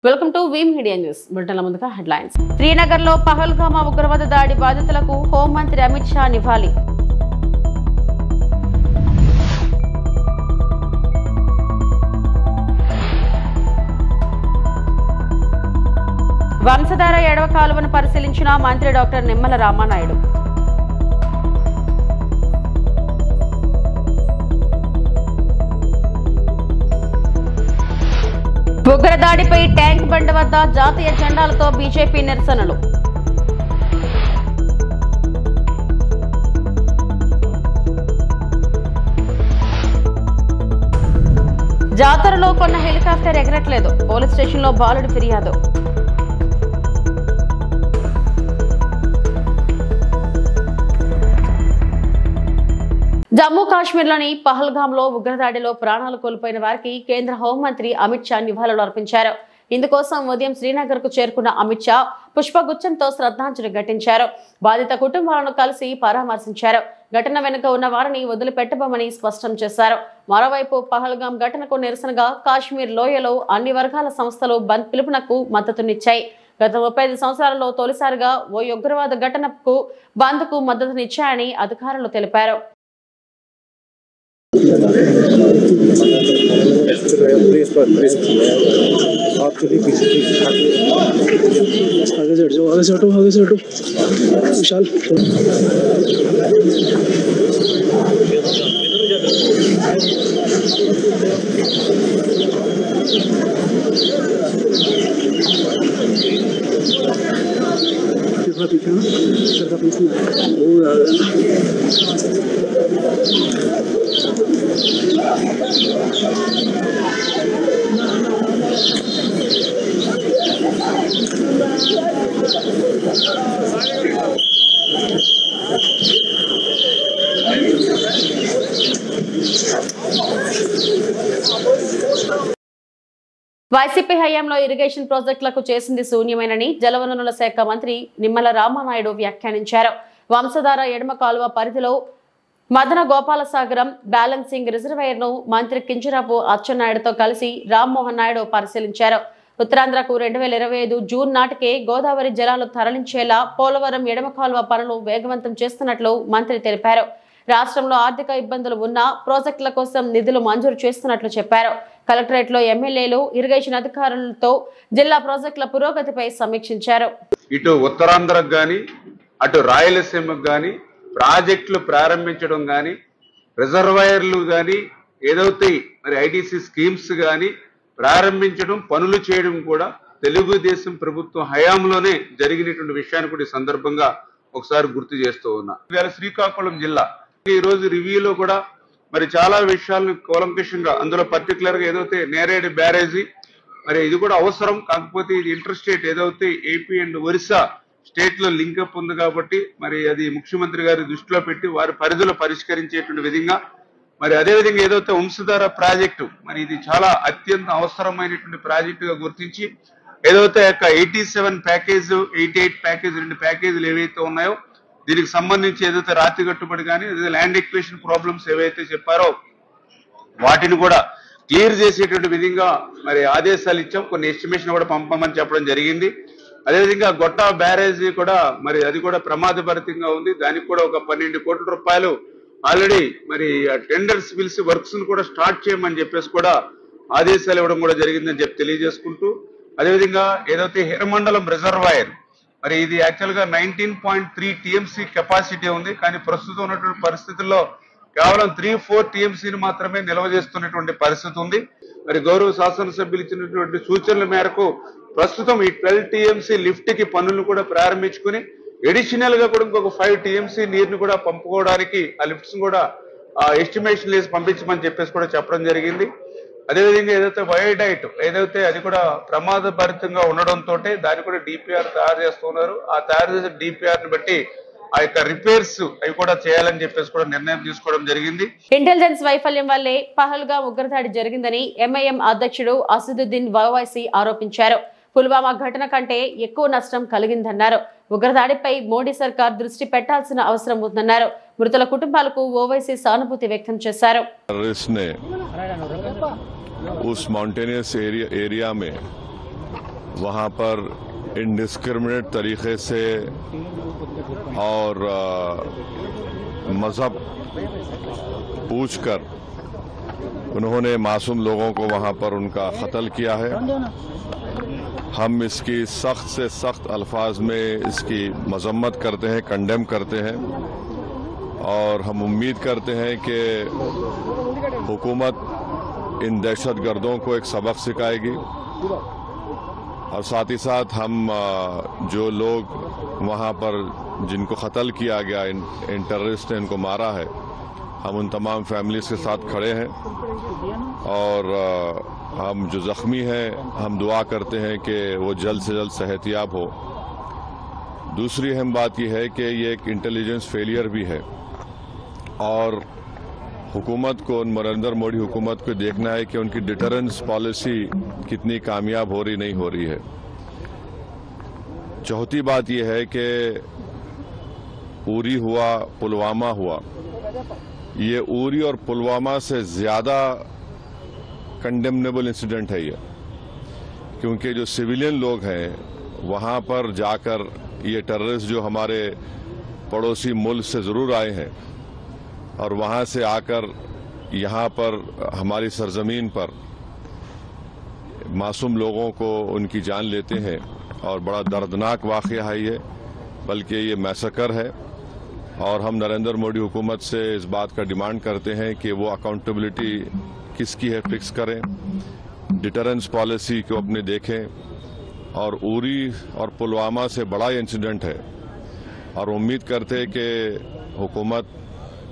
Welcome to V media news. బులెటిన్ల ముందుగా headlines. శ్రీనగర్లో పహల్గామా ఉగ్రవాద దాడి బాధితులకు హోంమంత్రి అమిత్ షా నివాళి. వంశధార ఎడవ కాలువను పరిశీలించిన మంత్రి డాక్టర్ నిమ్మల రామానాయుడు. ఉగ్రదాడిపై ట్యాంక్ బండ్ వద్ద జాతీయ జెండాలతో బీజేపీ నిరసనలు. జాతరలో కొన్న హెలికాప్టర్ ఎగరట్లేదు, పోలీస్ స్టేషన్లో బాలుడి ఫిర్యాదు. జమ్మూ కాశ్మీర్లోని పహల్గామ్లో ఉగ్రదాడిలో ప్రాణాలు కోల్పోయిన వారికి కేంద్ర హోంమంత్రి అమిత్ షా నివాళులు అర్పించారు. ఇందుకోసం ఉదయం శ్రీనగర్ కు చేరుకున్న అమిత్ షా పుష్పగుచ్చంతో శ్రద్ధాంజలి ఘటించారు. బాధిత కుటుంబాలను కలిసి పరామర్శించారు. ఘటన వెనుక ఉన్న వారిని వదిలిపెట్టబోమని స్పష్టం చేశారు. మరోవైపు పహల్గామ్ ఘటనకు నిరసనగా కాశ్మీర్ లోయలో అన్ని వర్గాల సంస్థలు బంద్ పిలుపునకు మద్దతునిచ్చాయి. గత 35 సంవత్సరాలలో తొలిసారిగా ఓ ఉగ్రవాద ఘటనకు బంద్ కు మద్దతునిచ్చాయని అధికారులు తెలిపారు. వైసీపీ హయాంలో ఇరిగేషన్ ప్రాజెక్టులకు చేసింది శూన్యమేనని జలవనరుల శాఖ మంత్రి నిమ్మల రామానాయుడు వ్యాఖ్యానించారు. వంశధార ఎడమ కాలువ పరిధిలో మదన గోపాలసాగరం బ్యాలెన్సింగ్ రిజర్వాయర్ ను మంత్రి కింజరాపు అచ్చెన్నాయుడుతో కలిసి రామ్మోహన్ నాయుడు పరిశీలించారు. ఉత్తరాంధ్రకు 2025 జూన్ నాటికే గోదావరి జలాలు తరలించేలా పోలవరం ఎడమ కాలువ పనులు వేగవంతం చేస్తున్నట్లు మంత్రి తెలిపారు. రాష్ట్రంలో ఆర్థిక ఇబ్బందులు ఉన్నా ప్రాజెక్టుల కోసం నిధులు మంజూరు చేస్తున్నట్లు చెప్పారు. కలెక్టరేట్ లో ఎమ్మెల్యేలు ఇరిగేషన్ అధికారులతో జిల్లా ప్రాజెక్టుల పురోగతిపై సమీక్షించారు. ఇటు ఉత్తరాంధ్రకు గాని అటు రాయలసీమకు గాని ప్రాజెక్టులు ప్రారంభించడం గాని రిజర్వాయర్లు గాని ఏదైతే మరి ఐటీసీ స్కీమ్స్ గాని ప్రారంభించడం పనులు చేయడం కూడా తెలుగుదేశం ప్రభుత్వం హయాంలోనే జరిగినటువంటి విషయాన్ని కూడా ఈ సందర్భంగా ఒకసారి గుర్తు చేస్తూ ఉన్నా. ఇవాళ శ్రీకాకుళం జిల్లా ఈ రోజు రివ్యూలో కూడా మరి చాలా విషయాలను కూలంకషంగా అందులో పర్టికులర్ గా ఏదైతే నేరేడు బ్యారేజీ మరి ఇది కూడా అవసరం, కాకపోతే ఇది ఇంటర్ స్టేట్ ఏదైతే ఏపీ అండ్ ఒరిస్సా స్టేట్ లో లింకప్ ఉంది కాబట్టి మరి అది ముఖ్యమంత్రి గారి దృష్టిలో పెట్టి వారి పరిధిలో పరిష్కరించేటువంటి విధంగా మరి అదేవిధంగా ఏదైతే వంశధార ప్రాజెక్టు మరి ఇది చాలా అత్యంత అవసరమైనటువంటి ప్రాజెక్టుగా గుర్తించి ఏదైతే 87 ప్యాకేజ్ 88 ప్యాకేజ్ 2 ప్యాకేజీలు ఏవైతే ఉన్నాయో దీనికి సంబంధించి ఏదైతే రాతి కట్టుబడి కానీ ఏదైతే ల్యాండ్ ఎక్వేషన్ ప్రాబ్లమ్స్ ఏవైతే చెప్పారో వాటిని కూడా క్లియర్ చేసేటువంటి విధంగా మరి ఆదేశాలు ఇచ్చాం. కొన్ని ఎస్టిమేషన్ కూడా పంపమని చెప్పడం జరిగింది. అదేవిధంగా గొట్టా బ్యారేజీ కూడా మరి అది కూడా ప్రమాదభరితంగా ఉంది. దానికి కూడా ఒక 12 కోట్ల రూపాయలు ఆల్రెడీ మరి టెండర్స్ పిలిచి వర్క్స్ ను కూడా స్టార్ట్ చేయమని చెప్పేసి కూడా ఆదేశాలు ఇవ్వడం కూడా జరిగిందని చెప్పి తెలియజేసుకుంటూ అదేవిధంగా ఏదైతే హిరమండలం రిజర్వాయర్ మరి ఇది యాక్చువల్ గా 19.3 టీఎంసీ కెపాసిటీ ఉంది. కానీ ప్రస్తుతం ఉన్నటువంటి పరిస్థితుల్లో కేవలం 3-4 టీఎంసీని మాత్రమే నిల్వ చేస్తున్నటువంటి పరిస్థితి ఉంది. మరి గౌరవ శాసనసభ్యులు ఇచ్చినటువంటి సూచనల మేరకు ప్రస్తుతం ఈ 12 టీఎంసీ లిఫ్ట్ కి పనులను కూడా ప్రారంభించుకుని ఎడిషనల్ గా కూడా ఇంకొక 5 టీఎంసీ నీరుని కూడా పంపుకోవడానికి ఆ లిఫ్ట్స్ కూడా ఎస్టిమేషన్ వేసి పంపించమని చెప్పేసి కూడా చెప్పడం జరిగింది. అదేవిధంగా ఏదైతే వయోడైట్ ఏదైతే అది కూడా ప్రమాదభరితంగా ఉండడంతో దాన్ని కూడా డిపిఆర్ తయారు చేస్తున్నారు. ఆ తయారు చేసే డిపిఆర్ ని బట్టి ఆ యొక్క రిపేర్స్ అవి కూడా చేయాలని చెప్పేసి కూడా నిర్ణయం తీసుకోవడం జరిగింది. ఇంటెలిజెన్స్ వైఫల్యం వల్లే పహల్గామ్ ఉగ్రదాడి జరిగిందని ఎంఐఎం అధ్యక్షుడు అసదుద్దీన్ ఓవైసీ ఆరోపించారు. పుల్వామా ఘటన కంటే ఎక్కువ నష్టం కలిగిందన్నారు. ఉగ్రదాడిపై మోడీ సర్కార్ దృష్టి పెట్టాల్సిన అవసరం ఉందన్నారు. మృతుల కుటుంబాలకు ఓవైసీ సానుభూతి వ్యక్తం చేశారు. उस माउंटेनियस एरिया में वहाँ पर इंडिस्क्रिमिनेट तरीके से और मज़हब पूछकर उन्होंने मासूम लोगों को वहाँ पर उनका कत्ल किया है। हम इसकी सख्त से सख्त अल्फाज में इसकी मजम्मत करते हैं, कंडेम करते हैं और हम उम्मीद करते हैं कि हुकूमत इन दहशतगर्दों को एक सबक सिखाएगी और साथ ही साथ हम जो लोग वहाँ पर जिनको कत्ल किया गया, इन टेररिस्ट ने इनको मारा है, हम उन तमाम फैमिलीज के साथ खड़े हैं और हम जो ज़ख्मी हैं हम दुआ करते हैं कि वो जल्द से जल्द सेहतियाब हो। दूसरी अहम बात यह है कि ये एक इंटेलिजेंस फेलियर भी है और हुकूमत को, नरेंद्र मोदी हुकूमत को देखना है कि उनकी डिटरेंस पॉलिसी कितनी कामयाब हो रही नहीं हो रही है। चौथी बात यह है कि उरी हुआ, पुलवामा हुआ, ये उरी और पुलवामा से ज़्यादा कंडेमनेबल इंसिडेंट है ये, क्योंकि जो सिविलियन लोग हैं वहाँ पर जाकर ये टेररिस्ट जो हमारे पड़ोसी मुल्क से ज़रूर आए हैं और वहाँ से आकर यहाँ पर हमारी सरजमीन पर मासूम लोगों को उनकी जान लेते हैं और बड़ा दर्दनाक वाक़या है ये, बल्कि ये मैसेकर है और हम नरेंद्र मोदी हुकूमत से इस बात का डिमांड करते हैं कि वो अकाउंटेबिलिटी किसकी है फिक्स करें, डिटरेंस पॉलिसी को अपने देखें और उरी और पुलवामा से बड़ा इंसिडेंट है और उम्मीद करते हैं कि हुकूमत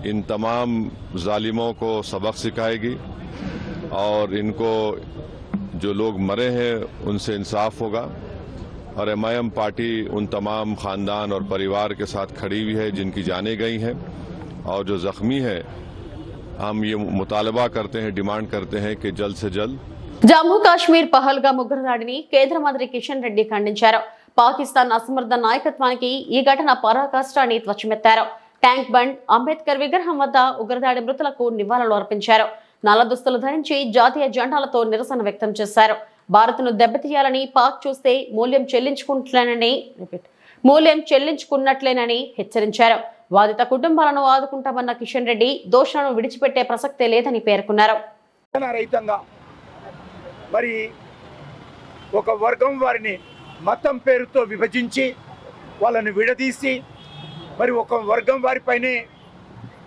इन तमाम जालिमों को सबक सिखाएगी और इनको जो लोग मरे हैं उनसे इंसाफ होगा और MIM पार्टी उन तमाम ख़ानदान और परिवार के साथ खड़ी हुई है जिनकी जानें गई हैं और जो ज़ख्मी हैं हम ये मुतालबा करते हैं, डिमांड करते हैं कि जल्द से जल्द జమ్మూ కాశ్మీర్ పహల్గామ్ ఉగ్రదాడిని కేంద్ర మంత్రి కిషన్ రెడ్డి ఖండించారు. పాకిస్తాన్ అసమర్థ నాయకత్వానికి ఈ ఘటన పరాకాష్ఠాన్ని ధ్వజమెత్తారు. ట్యాంక్ బండ్, అంబేద్కర్ విగ్రహం వద్ద ఉగ్రదాడి మృతులకు నివాళులు అర్పించారు. నల్ల దుస్తులు ధరించి జాతీయ జెండాలతో నిరసన వ్యక్తం చేశారు. భారత్ను దెబ్బతీయాలని పాక్ చూస్తే మూల్యం చెల్లించుకున్నట్లేనని హెచ్చరించారు. బాధిత కుటుంబాలను ఆదుకుంటామన్న కిషన్ రెడ్డి దోషులను విడిచిపెట్టే ప్రసక్తే లేదని పేర్కొన్నారు. మరి ఒక వర్గం వారిని మతం పేరుతో విభజించి వాళ్ళని విడదీసి మరి ఒక వర్గం వారిపైనే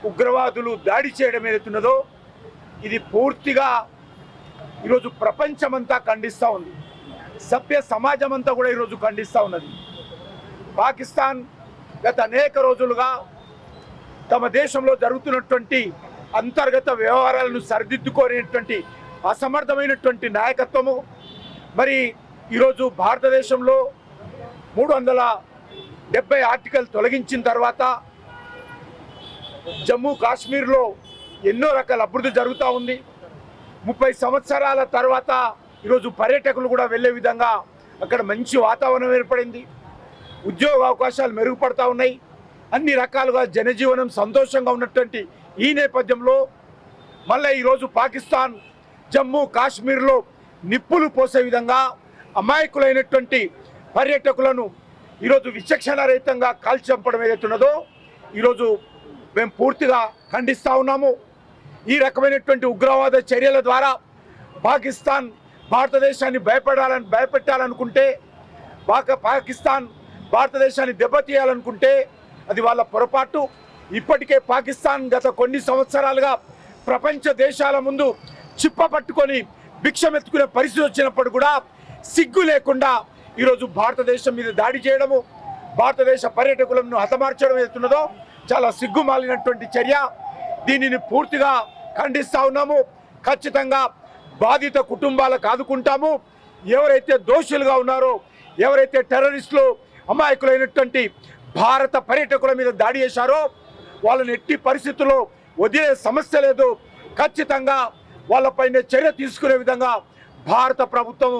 ఉగ్రవాదులు దాడి చేయడం ఏదైతున్నదో ఇది పూర్తిగా ఈరోజు ప్రపంచమంతా ఖండిస్తూ ఉంది. సభ్య సమాజం అంతా కూడా ఈరోజు ఖండిస్తూ ఉన్నది. పాకిస్తాన్ గత అనేక రోజులుగా తమ దేశంలో జరుగుతున్నటువంటి అంతర్గత వ్యవహారాలను సరిదిద్దుకోనేటువంటి అసమర్థమైనటువంటి నాయకత్వము మరి ఈరోజు భారతదేశంలో 370 ఆర్టికల్ తొలగించిన తర్వాత జమ్మూ కాశ్మీర్లో ఎన్నో రకాల అభివృద్ధి జరుగుతూ ఉంది. 30 సంవత్సరాల తర్వాత ఈరోజు పర్యాటకులు కూడా వెళ్ళే విధంగా అక్కడ మంచి వాతావరణం ఏర్పడింది. ఉద్యోగ అవకాశాలు మెరుగుపడతా ఉన్నాయి. అన్ని రకాలుగా జనజీవనం సంతోషంగా ఉన్నటువంటి ఈ నేపథ్యంలో మళ్ళీ ఈరోజు పాకిస్తాన్ జమ్మూ కాశ్మీర్లో నిప్పులు పోసే విధంగా అమాయకులైనటువంటి పర్యాటకులను ఈరోజు విచక్షణారహితంగా కాల్చంపడం ఏదైతున్నదో ఈరోజు మేము పూర్తిగా ఖండిస్తూ ఉన్నాము. ఈ రకమైనటువంటి ఉగ్రవాద చర్యల ద్వారా పాకిస్తాన్ భారతదేశాన్ని భయపెట్టాలనుకుంటే, పాకిస్తాన్ భారతదేశాన్ని దెబ్బతీయాలనుకుంటే అది వాళ్ళ పొరపాటు. ఇప్పటికే పాకిస్తాన్ గత కొన్ని సంవత్సరాలుగా ప్రపంచ దేశాల ముందు చిప్ప పట్టుకొని భిక్షమెత్తుకునే పరిస్థితి వచ్చినప్పుడు కూడా సిగ్గు లేకుండా ఈరోజు భారతదేశం మీద దాడి చేయడము, భారతదేశ పర్యాటకులను హతమార్చడం ఏదైతున్నదో చాలా సిగ్గుమాలినటువంటి చర్య. దీనిని పూర్తిగా ఖండిస్తూ ఉన్నాము. ఖచ్చితంగా బాధిత కుటుంబాలకు ఆదుకుంటాము. ఎవరైతే దోషులుగా ఉన్నారో, ఎవరైతే టెర్రరిస్టులు అమాయకులైనటువంటి భారత పర్యాటకుల మీద దాడి చేశారో వాళ్ళని ఎట్టి పరిస్థితుల్లో వదిలే సమస్య లేదు. ఖచ్చితంగా వాళ్ళపైన చర్య తీసుకునే విధంగా భారత ప్రభుత్వం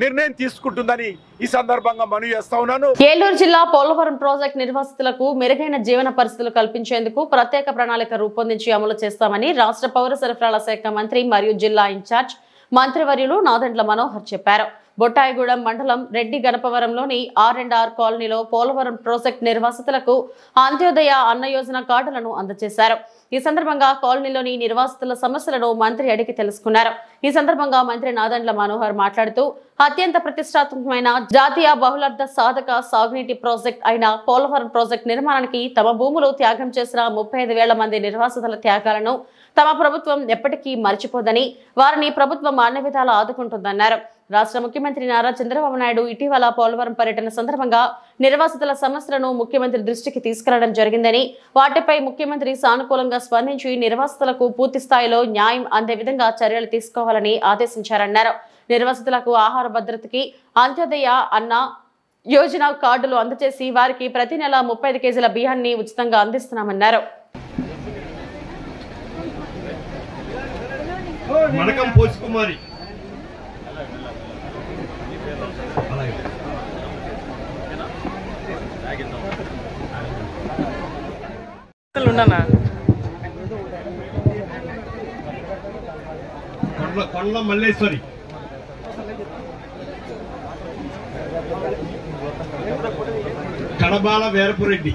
నిర్ణయం తీసుకుంటుందని ఈ సందర్భంగా మనవి చేస్తా ఉన్నాను. ఏలూరు జిల్లా పోలవరం ప్రాజెక్టు నిర్వాసితులకు మెరుగైన జీవన పరిస్థితులు కల్పించేందుకు ప్రత్యేక ప్రణాళిక రూపొందించి అమలు చేస్తామని రాష్ట్ర పౌర సరఫరాల శాఖ మంత్రి మరియు జిల్లా ఇన్ఛార్జ్ మంత్రివర్యులు నాదెండ్ల మనోహర్ చెప్పారు. బొట్టాయిగూడెం మండలం రెడ్డి గణపవరంలోని R&R కాలనీలో పోలవరం ప్రాజెక్టు నిర్వాసితులకు అంత్యోదయ అన్న యోజన కార్డులను అందజేశారు. ఈ సందర్భంగా కాలనీలోని నిర్వాసితుల సమస్యలను మంత్రి అడిగి తెలుసుకున్నారు. ఈ సందర్భంగా మంత్రి నాదెండ్ల మనోహర్ మాట్లాడుతూ అత్యంత ప్రతిష్టాత్మకమైన జాతీయ బహుళార్థ సాధక సాగునీటి ప్రాజెక్ట్ అయిన పోలవరం ప్రాజెక్టు నిర్మాణానికి తమ భూములు త్యాగం చేసిన 35,000 మంది నిర్వాసితుల త్యాగాలను తమ ప్రభుత్వం ఎప్పటికీ మర్చిపోదని, వారిని ప్రభుత్వం అన్ని విధాలా ఆదుకుంటుందన్నారు. రాష్ట్ర ముఖ్యమంత్రి నారా చంద్రబాబు నాయుడు ఇటీవల పోలవరం పర్యటన సందర్భంగా నిర్వాసితుల సమస్యలను ముఖ్యమంత్రి దృష్టికి తీసుకెళ్లడం జరిగిందని, వాటిపై ముఖ్యమంత్రి సానుకూలంగా స్పందించి నిర్వాసితులకు పూర్తి స్థాయిలో న్యాయం అందే విధంగా చర్యలు తీసుకోవాలని ఆదేశించారన్నారు. నిర్వాసితులకు ఆహార భద్రతకి అంత్యోదయ అన్న యోజన కార్డులు అందజేసి వారికి ప్రతి నెల 35 కేజీల బియ్యాన్ని ఉచితంగా అందిస్తున్నామన్నారు. మనకం పోసుకుమారి కొండ మల్లేశ్వరి కడబాల వీరపురెడ్డి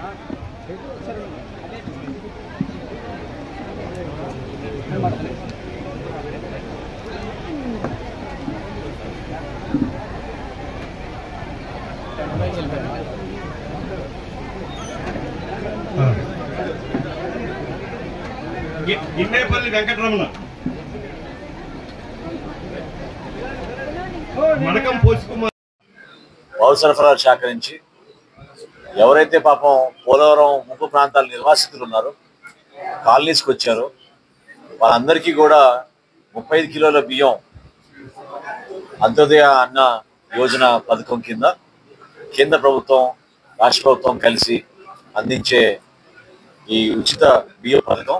గిన్నేపల్లి వెంకటరమణ మనకం పోసుకుమార్. పౌర సరఫరాల శాఖ నుంచి ఎవరైతే పాపం పోలవరం ముంపు ప్రాంతాల నిర్వాసితులు ఉన్నారో, కాలనీస్కి వచ్చారో, వాళ్ళందరికీ కూడా 35 కిలోల బియ్యం అంత్యోదయ అన్న యోజన పథకం కింద కేంద్ర ప్రభుత్వం రాష్ట్ర ప్రభుత్వం కలిసి అందించే ఈ ఉచిత బియ్యం పథకం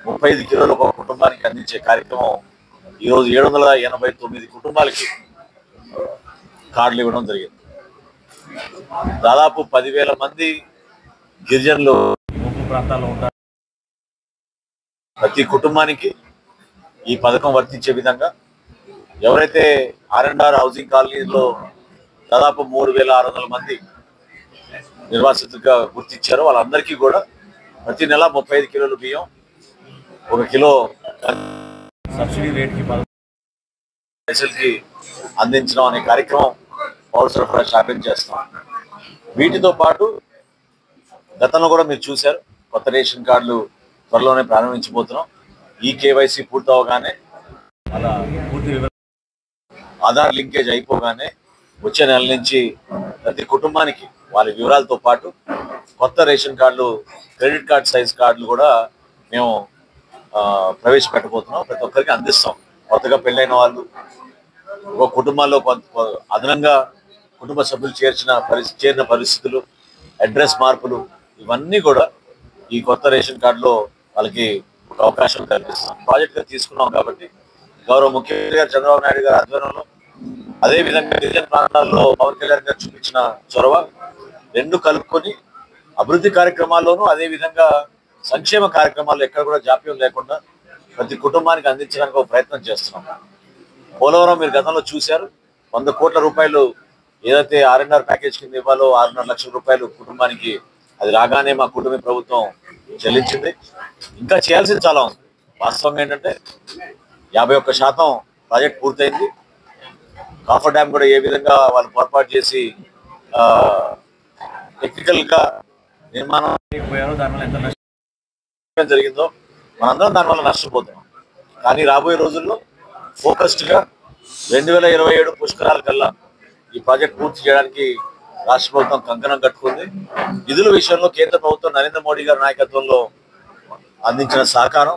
35 కిలోలు ఒక కుటుంబానికి అందించే కార్యక్రమం ఈరోజు 789 కుటుంబాలకి కార్డులు ఇవ్వడం జరిగింది. దాదాపు 10,000 మంది గిరిజనులు ముంపు ప్రాంతాల్లో ఉంటారు. ప్రతి కుటుంబానికి ఈ పథకం వర్తించే విధంగా ఎవరైతే R&R హౌసింగ్ కాలనీలో దాదాపు 3,600 మంది నిర్వాసితులుగా గుర్తించారో వాళ్ళందరికీ కూడా ప్రతి నెల 35 కిలోల బియ్యం, 1 కిలో సబ్సిడీ రేట్కి పైసలకి అందించడం అనే కార్యక్రమం పౌర సరఫరా శాఖ చేస్తాం. వీటితో పాటు గతంలో కూడా మీరు చూశారు, కొత్త రేషన్ కార్డులు త్వరలోనే ప్రారంభించబోతున్నాం. ఈ KYC పూర్తవగానే ఆధార్ లింకేజ్ అయిపోగానే వచ్చే నెల నుంచి ప్రతి కుటుంబానికి వాళ్ళ వివరాలతో పాటు కొత్త రేషన్ కార్డులు, క్రెడిట్ కార్డ్ సైజ్ కార్డులు కూడా మేము ప్రవేశపెట్టబోతున్నాం. ప్రతి ఒక్కరికి అందిస్తాం. కొత్తగా పెళ్ళైన వాళ్ళు, ఒక కుటుంబాల్లో అదనంగా కుటుంబ సభ్యులు చేరిన పరిస్థితులు, అడ్రస్ మార్పులు, ఇవన్నీ కూడా ఈ కొత్త రేషన్ కార్డులో వాళ్ళకి ఒక అవకాశం కల్పిస్తాం. ప్రాజెక్ట్గా తీసుకున్నాం కాబట్టి గౌరవ ముఖ్యమంత్రి గారు చంద్రబాబు నాయుడు గారి ఆధ్వర్యంలో, అదేవిధంగా గిరిజన ప్రాంతాల్లో పవన్ కళ్యాణ్ గారు చూపించిన చొరవ రెండు కలుపుకొని అభివృద్ధి కార్యక్రమాల్లోనూ అదేవిధంగా సంక్షేమ కార్యక్రమాల్లో ఎక్కడ కూడా జాప్యం లేకుండా ప్రతి కుటుంబానికి అందించడానికి ఒక ప్రయత్నం చేస్తున్నాం. పోలవరం మీరు గతంలో చూశారు, 100 కోట్ల రూపాయలు ఏదైతే R&R ప్యాకేజ్ కింద ఇవ్వాలో 6.5 లక్షల రూపాయలు కుటుంబానికి అది రాగానే మా కుటుంబ ప్రభుత్వం చెల్లించింది. ఇంకా చేయాల్సింది చాలా ఉంది. వాస్తవంగా ఏంటంటే 51% ప్రాజెక్ట్ పూర్తయింది. కాఫర్ డ్యామ్ కూడా ఏ విధంగా వాళ్ళు పొరపాటు చేసి టెక్నికల్గా నిర్మాణం అయిపోయారో, దానివల్ల ఎంత నష్టం జరిగిందో మనందరం దానివల్ల నష్టపోతున్నాం. కానీ రాబోయే రోజుల్లో ఫోకస్డ్గా 2027 పుష్కరాల కల్లా ఈ ప్రాజెక్ట్ పూర్తి చేయడానికి రాష్ట్ర ప్రభుత్వం కంకణం కట్టుకుంది. నిధుల విషయంలో కేంద్ర ప్రభుత్వం నరేంద్ర మోడీ గారి నాయకత్వంలో అందించిన సహకారం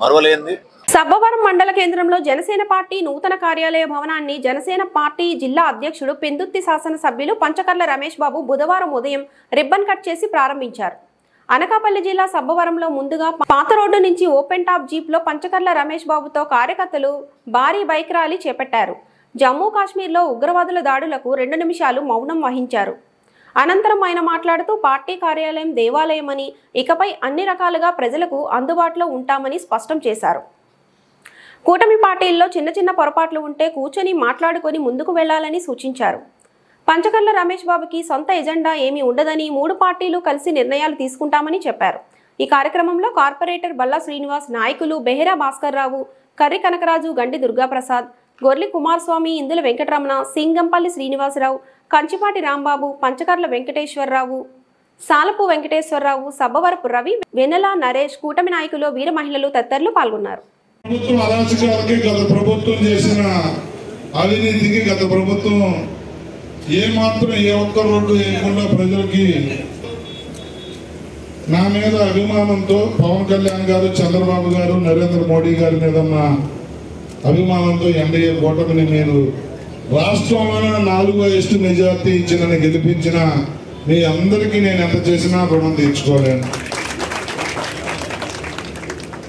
మరువలేనిది. సబ్బవరం మండల కేంద్రంలో జనసేన పార్టీ నూతన కార్యాలయ భవనాన్ని జనసేన పార్టీ జిల్లా అధ్యక్షుడు పెందుర్తి శాసనసభ్యులు పంచకర్ల రమేష్ బాబు బుధవారం ఉదయం రిబ్బన్ కట్ చేసి ప్రారంభించారు. అనకాపల్లి జిల్లా సబ్బవరంలో ముందుగా పాత రోడ్డు నుంచి ఓపెన్ టాప్ జీప్లో పంచకర్ల రమేష్ బాబుతో కార్యకర్తలు భారీ బైక్ ర్యాలీ చేపట్టారు. జమ్మూ కాశ్మీర్లో ఉగ్రవాదుల దాడులకు 2 నిమిషాలు మౌనం వహించారు. అనంతరం ఆయన మాట్లాడుతూ పార్టీ కార్యాలయం దేవాలయమని, ఇకపై అన్ని రకాలుగా ప్రజలకు అందుబాటులో ఉంటామని స్పష్టం చేశారు. కూటమి పార్టీల్లో చిన్న చిన్న పొరపాట్లు ఉంటే కూర్చొని మాట్లాడుకొని ముందుకు వెళ్లాలని సూచించారు. పంచకర్ల రమేష్ బాబుకి సొంత ఎజెండా ఏమీ ఉండదని 3 పార్టీలు కలిసి నిర్ణయాలు తీసుకుంటామని చెప్పారు. ఈ కార్యక్రమంలో కార్పొరేటర్ బల్లా శ్రీనివాస్, నాయకులు బెహెరా భాస్కర్ రావు, కర్రి కనకరాజు, గండి దుర్గాప్రసాద్, గొర్లి కుమారస్వామి, ఇందుల వెంకటరమణ, సింగంపల్లి శ్రీనివాసరావు, కంచిపాటి రాంబాబు, పంచకర్ల వెంకటేశ్వరరావు, సాలపు వెంకటేశ్వరరావు, సబ్బవరపు రవి, వెన్నెల నరేష్, కూటమి నాయకులు, వీర మహిళలు తదితరులు పాల్గొన్నారు. ప్రభుత్వం అరాచకాలకి గత ప్రభుత్వం చేసిన అవినీతికి గత ప్రభుత్వం ఏమాత్రం ఏ ఒక్క రోడ్డు వేయకుండా ప్రజలకి నా మీద అభిమానంతో పవన్ కళ్యాణ్ గారు, చంద్రబాబు గారు, నరేంద్ర మోడీ గారి మీద ఉన్న అభిమానంతో ఎన్డీఏ కూటమిని నేను రాష్ట్రంలోనే 4వ మెజార్టీ ఇచ్చిన గెలిపించిన మీ అందరికీ నేను ఎంత చేసినా రుణం తీర్చుకోలేను.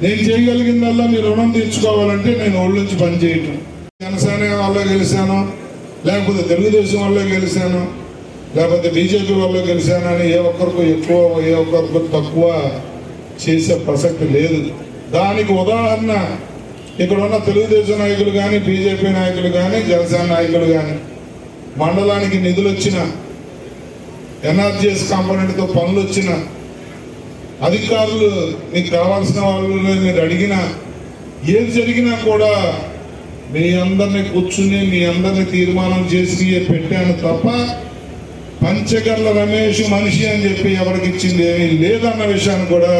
నేను చేయగలిగిందల్లా మీ రుణం తీర్చుకోవాలంటే నేను ఒళ్ళు నుంచి పని చేయటం. జనసేన వాళ్ళలో గెలిచాను, లేకపోతే తెలుగుదేశం వాళ్ళలో గెలిచాను, లేకపోతే బీజేపీ వాళ్ళలో గెలిచాను అని ఏ ఒక్కరికి ఎక్కువ ఏ ఒక్కరికి తక్కువ చేసే ప్రసక్తి లేదు. దానికి ఉదాహరణ ఇక్కడ ఉన్న తెలుగుదేశం నాయకులు కానీ, బీజేపీ నాయకులు కానీ, జనసేన నాయకులు కానీ మండలానికి నిధులు వచ్చిన, ఎన్ఆర్జీఎస్ కాంపోనెంట్తో పనులు వచ్చిన, అధికారులు మీకు కావాల్సిన వాళ్ళు మీరు అడిగిన ఏది జరిగినా కూడా మీ అందరినీ కూర్చుని మీ అందరినీ తీర్మానం చేసి పెట్టాను తప్ప పంచకర్ల రమేష్ మనిషి అని చెప్పి ఎవరికి ఇచ్చింది ఏమీ లేదన్న విషయాన్ని కూడా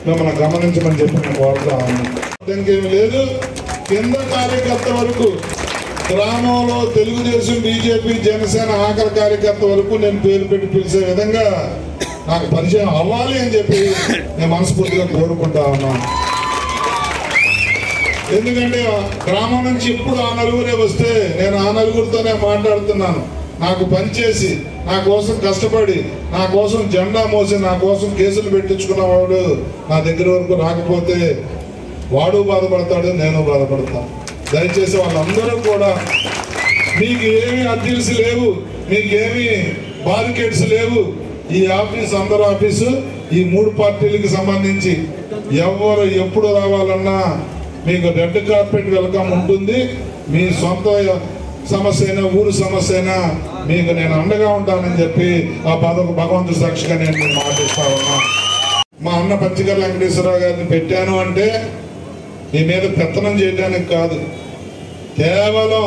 మిమ్మల్ని గమనించమని చెప్పి నేను కోరుతా ఉన్నాను. ఇంకేమీ లేదు. కింద కార్యకర్త వరకు, గ్రామంలో తెలుగుదేశం, బీజేపీ, జనసేన ఆఖరి కార్యకర్త వరకు నేను పేరు పెట్టి పిలిచే విధంగా నాకు పరిచయం అవ్వాలి అని చెప్పి నేను మనస్ఫూర్తిగా కోరుకుంటా ఉన్నాను. ఎందుకంటే గ్రామం నుంచి ఇప్పుడు ఆ నలుగురే వస్తే నేను ఆ నలుగురితోనే మాట్లాడుతున్నాను. నాకు పనిచేసి, నా కోసం కష్టపడి, నా కోసం జెండా మోసి, నా కోసం కేసులు పెట్టించుకున్న వాడు నా దగ్గర వరకు రాకపోతే వాడు బాధపడతాడు, నేను బాధపడతాను. దయచేసి వాళ్ళందరూ కూడా మీకు ఏమి అడ్డీల్స్ లేవు, మీకేమి బారికేడ్స్ లేవు. ఈ ఆఫీస్ అందరూ ఆఫీసు ఈ 3 పార్టీలకు సంబంధించి ఎవరు ఎప్పుడు రావాలన్నా మీకు రెడ్ కార్పెట్ వెల్కమ్ ఉంటుంది. మీ సొంత సమస్య అయినా ఊరు సమస్య అయినా మీకు నేను అండగా ఉంటానని చెప్పి ఆ భగవంతుడి సాక్షిగా నేను మాటిస్తా ఉన్నా. మా అన్న పంచకర్ల వెంకటేశ్వరరావు గారిని పెట్టాను అంటే మీ మీద పెత్తనం చేయడానికి కాదు, కేవలం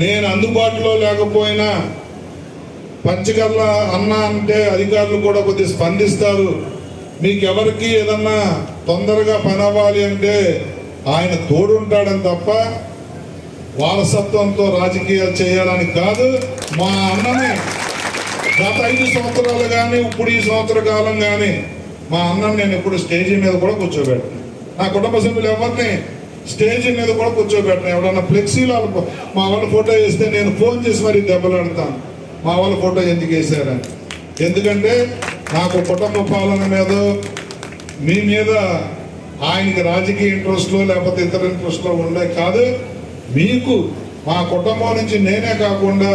నేను అందుబాటులో లేకపోయినా పంచకర్ల అన్న అంటే అధికారులు కూడా కొద్దిగా స్పందిస్తారు. మీకు ఎవరికి ఏదన్నా తొందరగా పని అవ్వాలి అంటే ఆయన తోడుంటాడని తప్ప వారసత్వంతో రాజకీయాలు చేయాలని కాదు. మా అన్నని గత 5 సంవత్సరాలు కానీ ఇప్పుడు ఈ సంవత్సర కాలం కానీ మా అన్నని నేను ఎప్పుడు స్టేజీ మీద కూడా కూర్చోబెట్టాను. నా కుటుంబ సభ్యులు ఎవరిని స్టేజీ మీద కూడా కూర్చోబెట్టాను. ఎవరన్నా ఫ్లెక్సీలో మా వాళ్ళ ఫోటో వేస్తే నేను ఫోన్ చేసి మరీ దెబ్బలాడతాను, మా వాళ్ళ ఫోటో ఎందుకు వేసారని. ఎందుకంటే నాకు కుటుంబ పాలన మీద, మీ మీద ఆయనకి రాజకీయ ఇంట్రెస్ట్లో లేకపోతే ఇతర ఇంట్రెస్ట్లో ఉండే కాదు, మీకు మా కుటుంబం నుంచి నేనే కాకుండా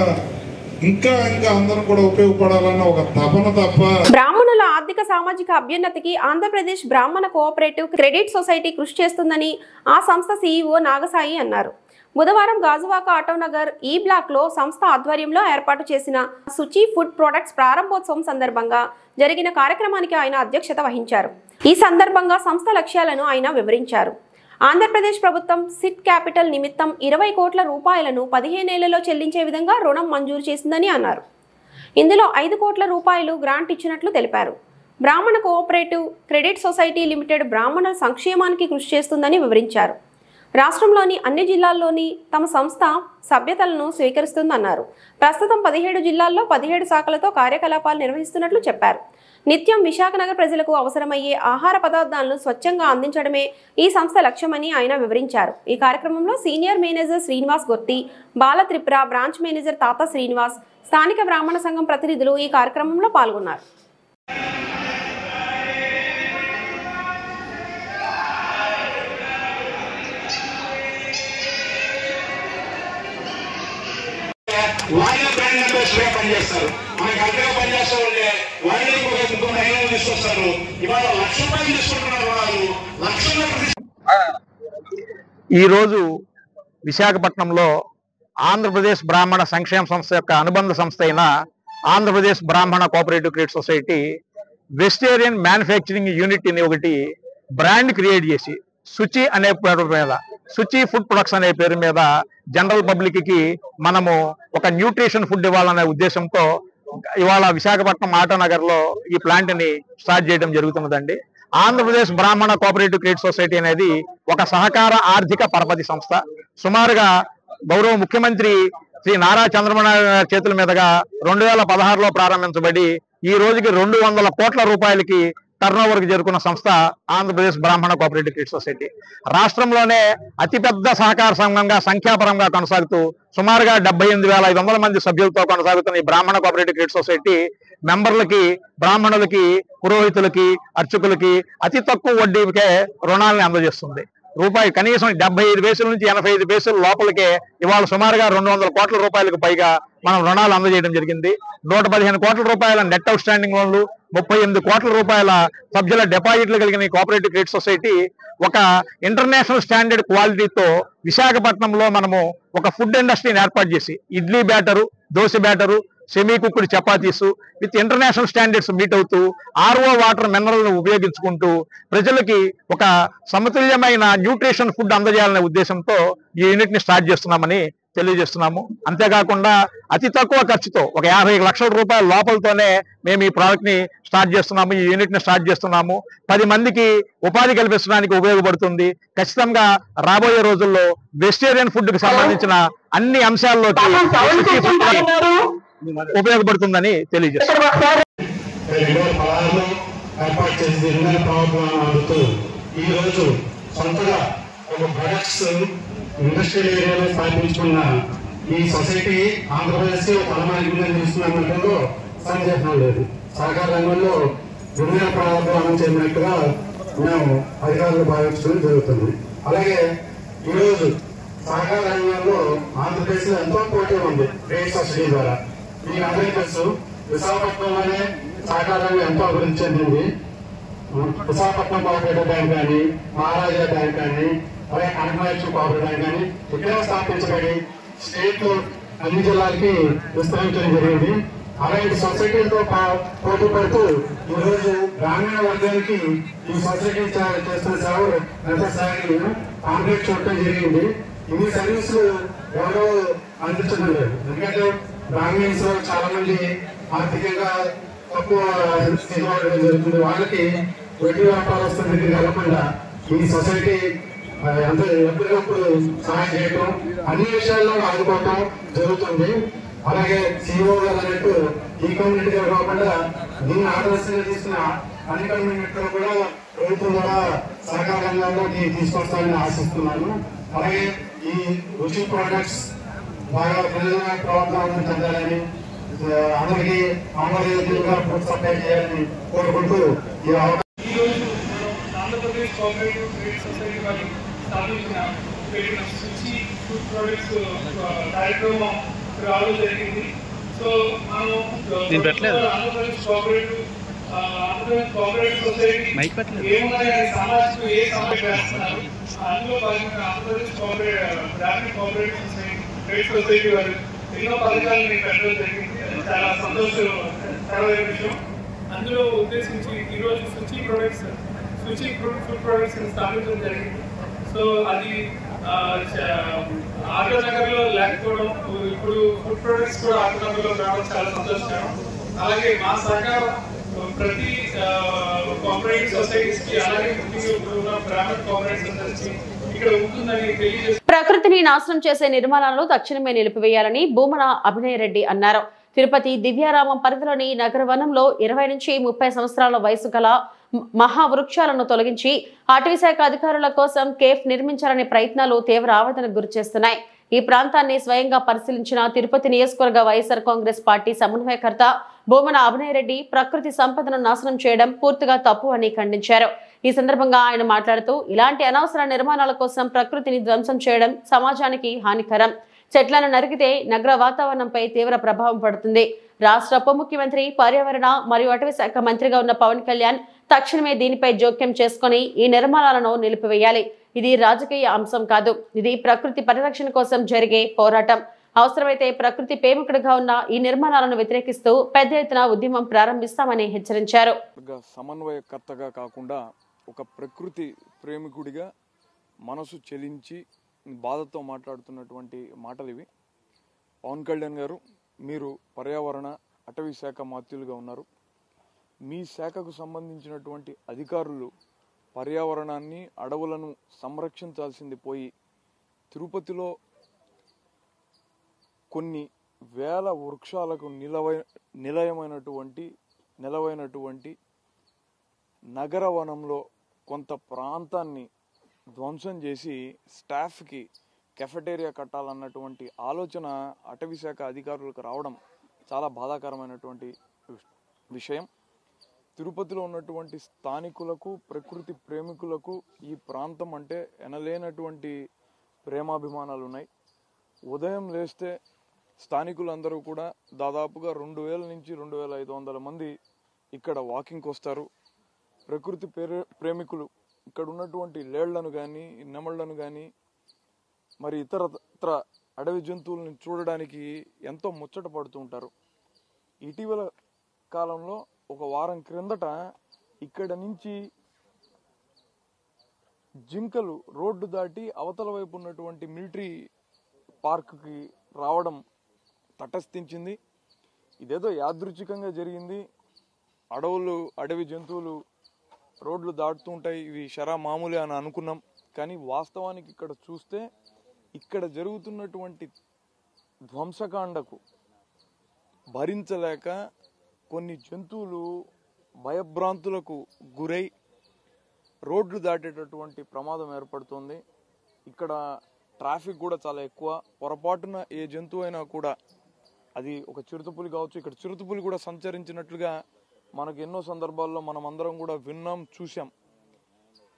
ఇంకా అందరం కూడా ఉపయోగపడాలన్న ఒక తపన తప్ప. బ్రాహ్మణుల ఆర్థిక సామాజిక అభ్యున్నతికి ఆంధ్రప్రదేశ్ బ్రాహ్మణ కోఆపరేటివ్ క్రెడిట్ సొసైటీ కృషి చేస్తుందని ఆ సంస్థ సీఈఓ నాగసాయి అన్నారు. బుధవారం గాజువాక ఆటోనగర్ ఈ బ్లాక్ లో సంస్థ ఆధ్వర్యంలో ఏర్పాటు చేసిన సుచి ఫుడ్ ప్రొడక్ట్స్ ప్రారంభోత్సవం సందర్భంగా జరిగిన కార్యక్రమానికి ఆయన అధ్యక్షత వహించారు. ఈ సందర్భంగా సంస్థ లక్ష్యాలను ఆయన వివరించారు. ఆంధ్రప్రదేశ్ ప్రభుత్వం సిట్ క్యాపిటల్ నిమిత్తం 20 కోట్ల రూపాయలను 15 ఏళ్లలో చెల్లించే విధంగా రుణం మంజూరు చేసిందని అన్నారు. ఇందులో 5 కోట్ల రూపాయలు గ్రాంట్ ఇచ్చినట్లు తెలిపారు. బ్రాహ్మణ కోఆపరేటివ్ క్రెడిట్ సొసైటీ లిమిటెడ్ బ్రాహ్మణుల సంక్షేమానికి కృషి చేస్తుందని వివరించారు. రాష్ట్రంలోని అన్ని జిల్లాల్లోని తమ సంస్థ సభ్యతలను స్వీకరిస్తుందన్నారు. ప్రస్తుతం 17 జిల్లాల్లో 17 శాఖలతో కార్యకలాపాలు నిర్వహిస్తున్నట్లు చెప్పారు. నిత్యం విశాఖనగర్ ప్రజలకు అవసరమయ్యే ఆహార పదార్థాలను స్వచ్ఛంగా అందించడమే ఈ సంస్థ లక్ష్యమని ఆయన వివరించారు. ఈ కార్యక్రమంలో సీనియర్ మేనేజర్ శ్రీనివాస్ గొత్తి, బాల త్రిపుర, బ్రాంచ్ మేనేజర్ తాత శ్రీనివాస్, స్థానిక బ్రాహ్మణ సంఘం ప్రతినిధులు ఈ కార్యక్రమంలో పాల్గొన్నారు. వాళ్ళే బ్రాండ్ అంబాసిడర్ గా పనిచేస్తారు. మనకి అడ్డగా పనిచేస్తూ ఉంటే వాళ్ళే ఇంకో మహిళలు తీసుకొస్తారు. ఇవాళ 1,00,000 రూపాయలు తీసుకుంటున్నారు. వాళ్ళు 1,00,000 ఈరోజు విశాఖపట్నంలో ఆంధ్రప్రదేశ్ బ్రాహ్మణ సంక్షేమ సంస్థ యొక్క అనుబంధ సంస్థ అయిన ఆంధ్రప్రదేశ్ బ్రాహ్మణ cooperative credit society vegetarian manufacturing unit అని ఒకటి బ్రాండ్ క్రియేట్ చేసి శుచి అనే పేరు మీద, శుచి ఫుడ్ ప్రొడక్ట్స్ అనే పేరు మీద జనరల్ పబ్లిక్ కి మనము ఒక న్యూట్రిషన్ ఫుడ్ ఇవ్వాలనే ఉద్దేశంతో ఇవాళ విశాఖపట్నం ఆటోనగర్ లో ఈ ప్లాంట్ ని స్టార్ట్ చేయడం జరుగుతున్నదండి. ఆంధ్రప్రదేశ్ బ్రాహ్మణ కోఆపరేటివ్ క్రెడిట్ సొసైటీ అనేది ఒక సహకార ఆర్థిక పరపతి సంస్థ. సుమారుగా గౌరవ ముఖ్యమంత్రి శ్రీ నారా చంద్రబాబు నాయుడు చేతుల మీదుగా 2016లో ప్రారంభించబడి ఈ రోజుకి 200 కోట్ల రూపాయలకి టర్నోవర్ కి చేరుకున్న సంస్థ ఆంధ్రప్రదేశ్ బ్రాహ్మణ కోఆపరేటివ్ క్రెడిట్ సొసైటీ. రాష్ట్రంలోనే అతిపెద్ద సహకార సంఘంగా సంఖ్యాపరంగా కొనసాగుతూ సుమారుగా 78,500 మంది సభ్యులతో కొనసాగుతున్న ఈ బ్రాహ్మణ కోఆపరేటివ్ క్రెడిట్ సొసైటీ మెంబర్లకి, బ్రాహ్మణులకి, పురోహితులకి, అర్చకులకి అతి తక్కువ వడ్డీకే రుణాలను అందజేస్తుంది. రూపాయి కనీసం 75 పైసల నుంచి 85 పైసల లోపలికే ఇవాళ సుమారుగా 200 కోట్ల రూపాయలకు పైగా మనం రుణాలు అందజేయడం జరిగింది. 115 కోట్ల రూపాయల నెట్ అవుట్ స్టాండింగ్ లోన్లు, 38 కోట్ల రూపాయల సభ్యుల డిపాజిట్లు కలిగిన ఈ కోఆపరేటివ్ క్రెడిట్ సొసైటీ ఒక ఇంటర్నేషనల్ స్టాండర్డ్ క్వాలిటీతో విశాఖపట్నంలో మనము ఒక ఫుడ్ ఇండస్ట్రీని ఏర్పాటు చేసి idli batter, dosa batter, semi cooked chapatis with international standards meet అవుతూ ఆర్ఓ వాటర్ మినరల్ను ఉపయోగించుకుంటూ ప్రజలకి ఒక సమతుల్యమైన న్యూట్రిషన్ ఫుడ్ అందజేయాలనే ఉద్దేశంతో ఈ యూనిట్ ని స్టార్ట్ చేస్తున్నామని తెలియజేస్తున్నాము. అంతేకాకుండా అతి తక్కువ ఖర్చుతో ఒక 50 లక్షల రూపాయల లోపలతోనే మేము ఈ ప్రోడక్ట్ ని స్టార్ట్ చేస్తున్నాము, ఈ యూనిట్ ని స్టార్ట్ చేస్తున్నాము. 10 మందికి ఉపాధి కల్పించడానికి ఉపయోగపడుతుంది. ఖచ్చితంగా రాబోయే రోజుల్లో వెజిటేరియన్ ఫుడ్ కి సంబంధించిన అన్ని అంశాల్లోకి ఉపయోగపడుతుందని తెలియజేస్తున్నారు. ఏర్పాటు చేసి ఈ రోజు సొంతగా ఒక ప్రొడక్ట్స్ ఇండస్ట్రియల్ ఏరియాలో స్థాపించుకున్న ఈ సొసైటీ ఆంధ్రప్రదేశ్ తలమానికంగా నిలుస్తున్నట్లో సందేహం లేదు. సహకార రంగంలో విభిన్న ప్రాంతాలు అమలు చేయనట్టుగా మేము అధికారులు భావించడం జరుగుతుంది. అలాగే ఈరోజు సహకార రంగంలో ఆంధ్రప్రదేశ్ లో ఎంతో పోటీ ఉంది రేట్ సబ్సిడీ ద్వారా. మీకు అందరికీ తెలుసు, విశాఖపట్నంలోనే సహకార రంగం ఎంతో అభివృద్ధి చెందింది. విశాఖపట్నం కోఆపరేటివ్ బ్యాంక్ కానీ, మహారాజా బ్యాంక్ కానీ, అలాగే కనకమేశ్వర కోఆపరేటివ్ బ్యాంక్ కానీ ఇక్కడ స్థాపించబడి స్టేట్ లో అన్ని జిల్లాలకి విస్తరించడం జరిగింది. అలాంటి సొసైటీలతో పోటీ పడుతూ ఈరోజు గ్రామీణ వర్గానికి ఈ సొసైటీ చేస్తున్న సేవలు ఎంత సాగిన కాంట్రాక్ట్ చూడటం జరిగింది. ఇన్ని సర్వీసులు ఎవరో అందించడం లేదు. ఎందుకంటే గ్రామీణ చాలా మంది ఆర్థికంగా తక్కువ జరుగుతుంది. వాళ్ళకి వడ్డీ వ్యాపారస్తుల దగ్గర కలగకుండా ఈ సొసైటీ ఎంత ఎప్పటికప్పుడు సహాయం చేయటం, అన్ని విషయాల్లో ఆదుకోవటం జరుగుతుంది. అలాగే సిఇఓ గారు అన్నట్టు ఈ కమ్యూనిటీ గారు కాకుండా దీన్ని ఆదర్శంగా తీసుకున్న అన్ని కమ్యూనిటీలో కూడా ప్రభుత్వం ద్వారా సహకార రంగంలోకి తీసుకొస్తారని ఆశిస్తున్నాను. అలాగే ఈ రుచి ప్రోడక్ట్స్ బాగా ప్రజల ప్రవర్తన చెందాలని, అందరికీ ఆమోదయోగ్యంగా ఫుడ్ సప్లై చేయాలని కోరుకుంటూ ఈ ఆంధ్రప్రదేశ్ కోఆపరేటివ్ క్రెడిట్ సొసైటీ వారి స్థాపించిన శుచి ఫుడ్ ప్రొడక్ట్స్ కార్యక్రమం రావడం జరిగింది. సో మనం ఆంధ్రప్రదేశ్ కోఆపరేటివ్ సొసైటీ ఏమున్నాయి సామాజిక ఏ సమాజం చేస్తున్నారు, అందులో భాగంగా ఆంధ్రప్రదేశ్ గ్రామీణ కోఆపరేటివ్ సొసైటీ క్రెడిట్ సొసైటీ వారు ఎన్నో పథకాలను పెట్టడం జరిగింది. చాలా సంతోషకరమైన విషయం. అందులో ఉద్దేశించి ఈరోజు శుచి ఫుడ్ ప్రొడక్ట్స్ స్థాపించడం జరిగింది. సో అది ఆటో నగర్లో లేకపోవడం, ఇప్పుడు ఫుడ్ ప్రొడక్ట్స్ కూడా ఆటో నగర్లో రావడం చాలా సంతోషకరం. అలాగే మా సహకారం ప్రతి కోఆపరేటివ్ సొసైటీస్ కి, అలాగే ముఖ్యంగా బ్రాహ్మణ కోఆపరేటివ్ సొసైటీస్ ఇక్కడ ఉంటుందని తెలియజేస్తారు. ప్రకృతిని నాశనం చేసే నిర్మాణాలను తక్షణమే నిలిపివేయాలని భూమన అభినయ్ రెడ్డి అన్నారు. తిరుపతి దివ్యారామం పరిధిలోని నగరవనంలో 20 నుంచి 30 సంవత్సరాల వయసు గల మహావృక్షాలను తొలగించి అటవీశాఖ అధికారుల కోసం కేఫ్ నిర్మించాలనే ప్రయత్నాలు తీవ్ర ఆవేదనకు గురిచేస్తున్నాయి. ఈ ప్రాంతాన్ని స్వయంగా పరిశీలించిన తిరుపతి నియోజకవర్గ వైఎస్ఆర్ కాంగ్రెస్ పార్టీ సమన్వయకర్త భూమన అభినయ్ రెడ్డి ప్రకృతి సంపదను నాశనం చేయడం పూర్తిగా తప్పు అని ఖండించారు. ఈ సందర్భంగా ఆయన మాట్లాడుతూ ఇలాంటి అనవసర నిర్మాణాల కోసం ప్రకృతిని ధ్వంసం చేయడం సమాజానికి హానికరం. చెట్లను నరికితే నగర వాతావరణంపై తీవ్ర ప్రభావం పడుతుంది. రాష్ట్ర ఉప ముఖ్యమంత్రి, పర్యావరణ మరియు అటవీ శాఖ మంత్రిగా ఉన్న పవన్ కళ్యాణ్ తక్షణమే దీనిపై జోక్యం చేసుకుని ఈ నిర్మాణాలను నిలిపివేయాలి. ఇది రాజకీయ అంశం కాదు, ఇది ప్రకృతి పరిరక్షణ కోసం జరిగే పోరాటం. అవసరమైతే ప్రకృతి ప్రేమికుడిగా ఉన్న ఈ నిర్మాణాలను వ్యతిరేకిస్తూ పెద్ద ఎత్తున ఉద్యమం ప్రారంభిస్తామని హెచ్చరించారు. సమన్వయకర్తగా కాకుండా ఒక ప్రకృతి ప్రేమికుడిగా మనసు చెలించి బాధతో మాట్లాడుతున్నటువంటి మాటలు ఇవి. పవన్ కళ్యాణ్ గారు, మీరు పర్యావరణ అటవీ శాఖ మంత్రులుగా ఉన్నారు. మీ శాఖకు సంబంధించినటువంటి అధికారులు పర్యావరణాన్ని, అడవులను సంరక్షించాల్సింది పోయి తిరుపతిలో కొన్ని వేల వృక్షాలకు నిలవైనటువంటి నగరవనంలో కొంత ప్రాంతాన్ని ధ్వంసం చేసి స్టాఫ్కి కెఫెటేరియా కట్టాలన్నటువంటి ఆలోచన అటవీ శాఖ అధికారులకు రావడం చాలా బాధాకరమైనటువంటి విషయం. తిరుపతిలో ఉన్నటువంటి స్థానికులకు, ప్రకృతి ప్రేమికులకు ఈ ప్రాంతం అంటే ఎనలేనటువంటి ప్రేమాభిమానాలు ఉన్నాయి. ఉదయం లేస్తే స్థానికులందరూ కూడా దాదాపుగా 2000 నుంచి 2500 మంది ఇక్కడ వాకింగ్కి వస్తారు. ప్రకృతి ప్రేమికులు ఇక్కడ ఉన్నటువంటి లేళ్లను కానీ, నెమళ్లను కానీ, మరి ఇతర అడవి జంతువులను చూడడానికి ఎంతో ముచ్చట పడుతూ ఉంటారు. ఇటీవల కాలంలో ఒక వారం క్రిందట ఇక్కడ నుంచి జింకలు రోడ్డు దాటి అవతల వైపు ఉన్నటువంటి మిలిటరీ పార్కుకి రావడం తటస్థించింది. ఇదేదో యాదృచ్ఛికంగా జరిగింది. అడవి జంతువులు రోడ్లు దాటుతూ ఉంటాయి, ఇవి షరా మామూలే అని అనుకున్నాం. కానీ వాస్తవానికి ఇక్కడ చూస్తే ఇక్కడ జరుగుతున్నటువంటి ధ్వంసకాండకు భరించలేక కొన్ని జంతువులు భయభ్రాంతులకు గురై రోడ్లు దాటేటటువంటి ప్రమాదం ఏర్పడుతుంది. ఇక్కడ ట్రాఫిక్ కూడా చాలా ఎక్కువ. పొరపాటున ఏ జంతువు అయినా కూడా, అది ఒక చిరుతపులి కావచ్చు, ఇక్కడ చిరుతపులి కూడా సంచరించినట్లుగా మనకు ఎన్నో సందర్భాల్లో మనం అందరం కూడా విన్నాం, చూసాం.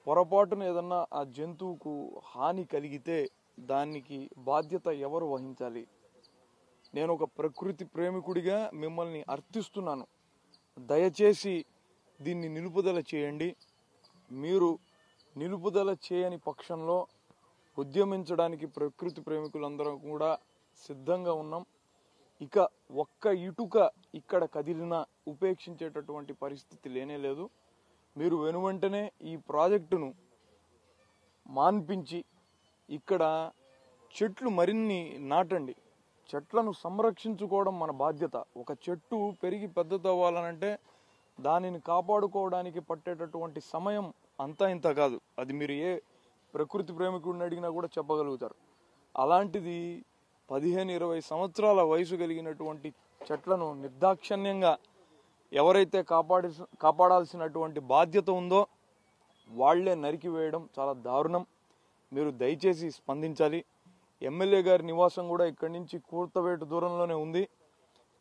పొరపాటున ఏదన్నా ఆ జంతువుకు హాని కలిగితే దానికి బాధ్యత ఎవరు వహించాలి? నేను ఒక ప్రకృతి ప్రేమికుడిగా మిమ్మల్ని అర్థిస్తున్నాను. దయచేసి దీన్ని నిలుపుదల చేయండి. మీరు నిలుపుదల చేయని పక్షంలో ఉద్యమించడానికి ప్రకృతి ప్రేమికులందరం కూడా సిద్ధంగా ఉన్నాం. ఇక ఒక్క ఇటుక ఇక్కడ కదిలినా ఉపేక్షించేటటువంటి పరిస్థితి లేనేలేదు. మీరు వెనువెంటనే ఈ ప్రాజెక్టును మాన్పించి ఇక్కడ చెట్లు మరిన్ని నాటండి. చెట్లను సంరక్షించుకోవడం మన బాధ్యత. ఒక చెట్టు పెరిగి పెద్దదవ్వాలనంటే దానిని కాపాడుకోవడానికి పట్టేటటువంటి సమయం అంతా ఇంత కాదు. అది మీరు ఏ ప్రకృతి ప్రేమికుడిని అడిగినా కూడా చెప్పగలుగుతారు. అలాంటిది 15-20 సంవత్సరాల వయసు కలిగినటువంటి చెట్లను నిర్దాక్షిణ్యంగా ఎవరైతే కాపాడాల్సినటువంటి బాధ్యత ఉందో వాళ్లే నరికివేయడం చాలా దారుణం. మీరు దయచేసి స్పందించాలి. ఎమ్మెల్యే గారి నివాసం కూడా ఇక్కడి నుంచి కూర్తవేటు దూరంలోనే ఉంది.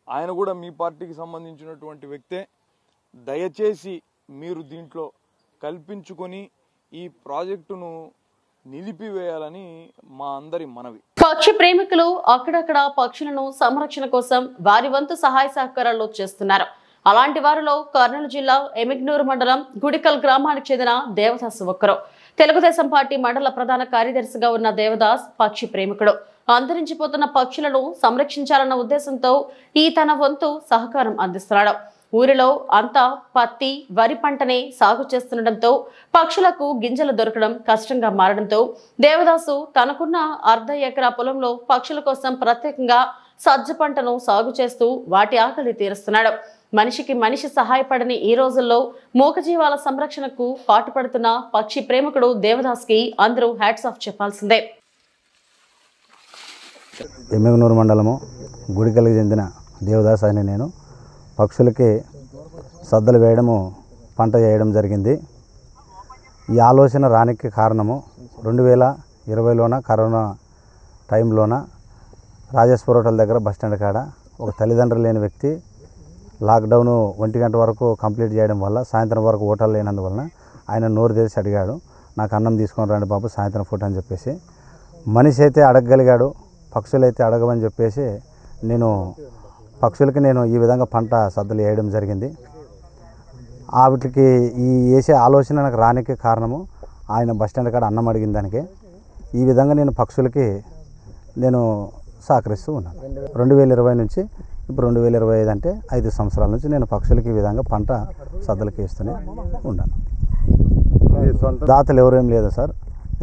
ఆయన కూడా మీ పార్టీకి సంబంధించినటువంటి వ్యక్తే. దయచేసి మీరు దీంట్లో కల్పించుకొని ఈ ప్రాజెక్టును నిలిపివేయాలని మా అందరి మనవి. పక్షి ప్రేమికులు అక్కడక్కడ పక్షులను సంరక్షణ కోసం వారి వంతు సహాయ సహకారాలు చేస్తున్నారు. అలాంటి వారిలో కర్నూలు జిల్లా ఎమిగ్నూరు మండలం గుడికల్ గ్రామానికి చెందిన దేవదాస్ ఒక్కరు. తెలుగుదేశం పార్టీ మండల ప్రధాన కార్యదర్శిగా ఉన్న దేవదాస్ పక్షి ప్రేమికుడు. అంతరించిపోతున్న పక్షులను సంరక్షించాలన్న ఉద్దేశంతో ఈ తన వంతు సహకారం అందిస్తున్నాడు. ఊరిలో అంతా పత్తి, వరి పంటనే సాగు చేస్తుండటంతో పక్షులకు గింజలు దొరకడం కష్టంగా మారడంతో దేవదాసు తనకున్న 1/2 ఎకరా పొలంలో పక్షుల కోసం ప్రత్యేకంగా సజ్జ పంటను సాగు చేస్తూ వాటి ఆకలి తీరుస్తున్నాడు. మనిషికి మనిషి సహాయపడని ఈ రోజుల్లో మూగజీవాల సంరక్షణకు పాటుపడుతున్న పక్షి ప్రేమికుడు దేవదాస్ కి అందరూ హ్యాట్స్ ఆఫ్ చెప్పాల్సిందే. ఎమ్మెగనూరు మండలము గుడికల్కి చెందిన దేవదాస్ అని నేను పక్షులకి సద్దలు వేయడము, పంట చేయడం జరిగింది. ఈ ఆలోచన రానికి కారణము 2020లోన కరోనా టైంలోన రాజేశ్వర హోటల్ దగ్గర బస్టాండ్ కాడ ఒక తల్లిదండ్రులు లేని వ్యక్తి లాక్డౌన్ 1 గంట వరకు కంప్లీట్ చేయడం వల్ల సాయంత్రం వరకు హోటల్ లేనందువలన ఆయన నోరు తెరిచి అడిగాడు, నాకు అన్నం తీసుకొని రండి బాబు సాయంత్రం పూట అని చెప్పేసి. మనిషి అయితే అడగగలిగాడు, పక్షులైతే అడగమని చెప్పేసి పక్షులకి నేను ఈ విధంగా పంట సద్దలు వేయడం జరిగింది. వాటికి ఈ వేసే ఆలోచన నాకు రానికి కారణము ఆయన బస్ స్టాండ్ కాడ అన్నం అడిగిన దానికే ఈ విధంగా నేను పక్షులకి నేను సహకరిస్తూ ఉన్నాను. 2020 నుంచి ఇప్పుడు 2025 అంటే 5 సంవత్సరాల నుంచి నేను పక్షులకి ఈ విధంగా పంట సద్దలకి వేస్తూనే ఉన్నాను. దాతలు ఎవరేం లేదు సార్,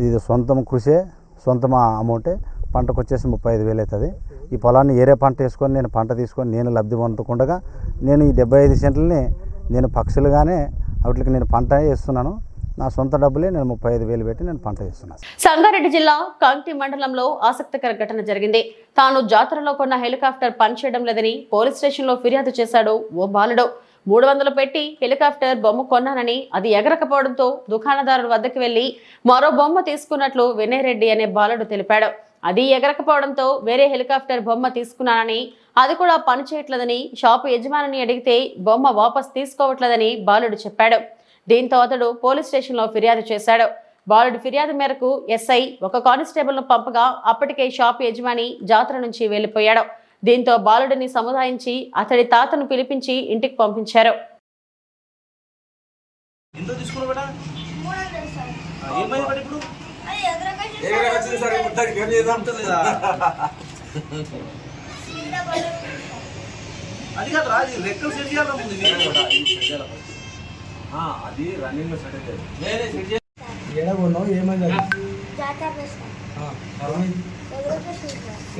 ఇది సొంతం కృషే, సొంతం అమౌంటే. పంటకు వచ్చేసి 35,000 అవుతుంది. ఈ పొలాన్ని ఏరే పంట వేసుకొని నేను పంట తీసుకొని నేను లబ్ధి పొందకుండా నేను ఈ 75 సెంట్లని నేను పక్షులుగానే వాటికి నేను పంట వేస్తున్నాను. నా సొంత డబ్బులే నేను 35,000 పెట్టి నేను పంట వేస్తున్నాను. సంగారెడ్డి జిల్లా కంకి మండలంలో ఆసక్తికర ఘటన జరిగింది. తాను జాతరలో కొన్న హెలికాప్టర్ పనిచేయడం లేదని పోలీస్ స్టేషన్లో ఫిర్యాదు చేశాడు ఓ బాలుడు. 300 పెట్టి హెలికాప్టర్ బొమ్మ కొన్నానని అది ఎగరకపోవడంతో దుకాణదారుల వద్దకు వెళ్లి మరో బొమ్మ తీసుకున్నట్లు వినయ్ రెడ్డి అనే బాలుడు తెలిపాడు. అది ఎగరకపోవడంతో వేరే హెలికాప్టర్ బొమ్మ తీసుకున్నానని, అది కూడా పనిచేయట్లేదని షాపు యజమానిని అడిగితే బొమ్మ వాపస్ తీసుకోవట్లేదని బాలుడు చెప్పాడు. దీంతో అతడు పోలీస్ స్టేషన్లో ఫిర్యాదు చేశాడు. బాలుడి ఫిర్యాదు మేరకు ఎస్ఐ ఒక కానిస్టేబుల్ను పంపగా అప్పటికే షాపు యజమాని జాతర నుంచి వెళ్లిపోయాడు. దీంతో బాలుడిని సముదాయించి అతడి తాతను పిలిపించి ఇంటికి పంపించారు. అది రన్నింగ్ లో సెట్ అయ్యేది. ఏడగొన్నావు ఏమైంది?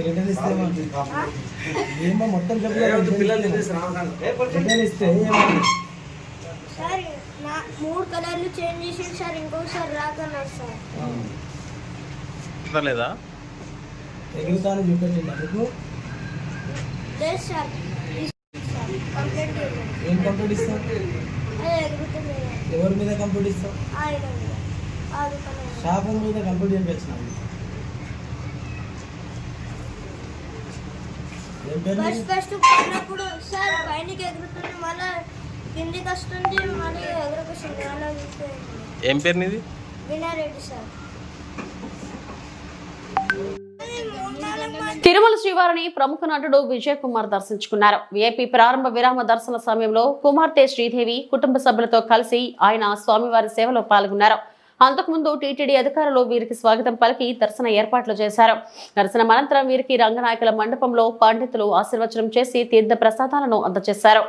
రిటర్న్ ఇస్తే ఏమో మొత్తం చెప్పలేదు. రిటర్న్ ఇస్తే సార్ 3 కలర్లు చేంజ్ చేసి సార్ ఇంకోసారి రాకన్నారు సార్. లేదా ఎగురుతాను చూపెట్టింది మీకు? లేదు సార్. ఏం కంప్లీట్ ఇస్తావు? ఎవరి మీద కంప్లీట్ ఇస్తావు? షాపు మీద కంప్లీట్ చేయించినావు. ఫస్ట్ పోయినప్పుడు సార్ పైనకి ఎగురుతుంది, మళ్ళీ కిందికి వస్తుంది, మళ్ళీ ఎగురకొస్తుంది. అలా ఏం పేరు నీది? వినయ్ రెడ్డి సార్. తిరుమల శ్రీవారిని ప్రముఖ నటుడు విజయ్ కుమార్ దర్శించుకున్నారు. విఐపి ప్రారంభ విరామ దర్శన సమయంలో కుమార్తె శ్రీదేవి కుటుంబ సభ్యులతో కలిసి ఆయన స్వామివారి సేవలో పాల్గొన్నారు. అంతకుముందు టీటీడీ అధికారులు వీరికి స్వాగతం పలికి దర్శన ఏర్పాట్లు చేశారు. దర్శనం అనంతరం వీరికి రంగనాయకుల మండపంలో పండితులు ఆశీర్వచనం చేసి తీర్థ ప్రసాదాలను అందజేశారు.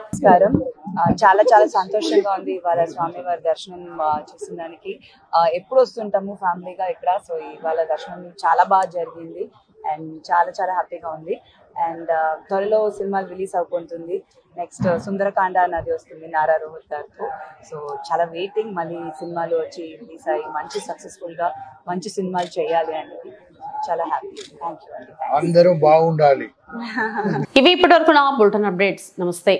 చాలా చాలా సంతోషంగా ఉంది ఇవాళ స్వామివారి దర్శనం చేసిన దానికి. ఎప్పుడు వస్తుంటాము ఫ్యామిలీగా ఇక్కడ, సో ఇవాళ దర్శనం చాలా బాగా జరిగింది అండ్ చాలా చాలా హ్యాపీగా ఉంది. అండ్ త్వరలో సినిమాలు రిలీజ్ అవుతుంది. నెక్స్ట్ సుందరకాండ అన్నది వస్తుంది నారా రోహిత్ గారితో. సో చాలా వెయిటింగ్, మళ్ళీ సినిమాలు వచ్చి రిలీజ్ అయ్యి మంచి సక్సెస్ఫుల్గా మంచి సినిమాలు చేయాలి అనేది చాలా హ్యాపీ. థ్యాంక్ యూ అండి. అందరూ బాగుండాలి. ఇవి ఇప్పటి వరకు నా బులెటిన్ అప్డేట్స్. నమస్తే.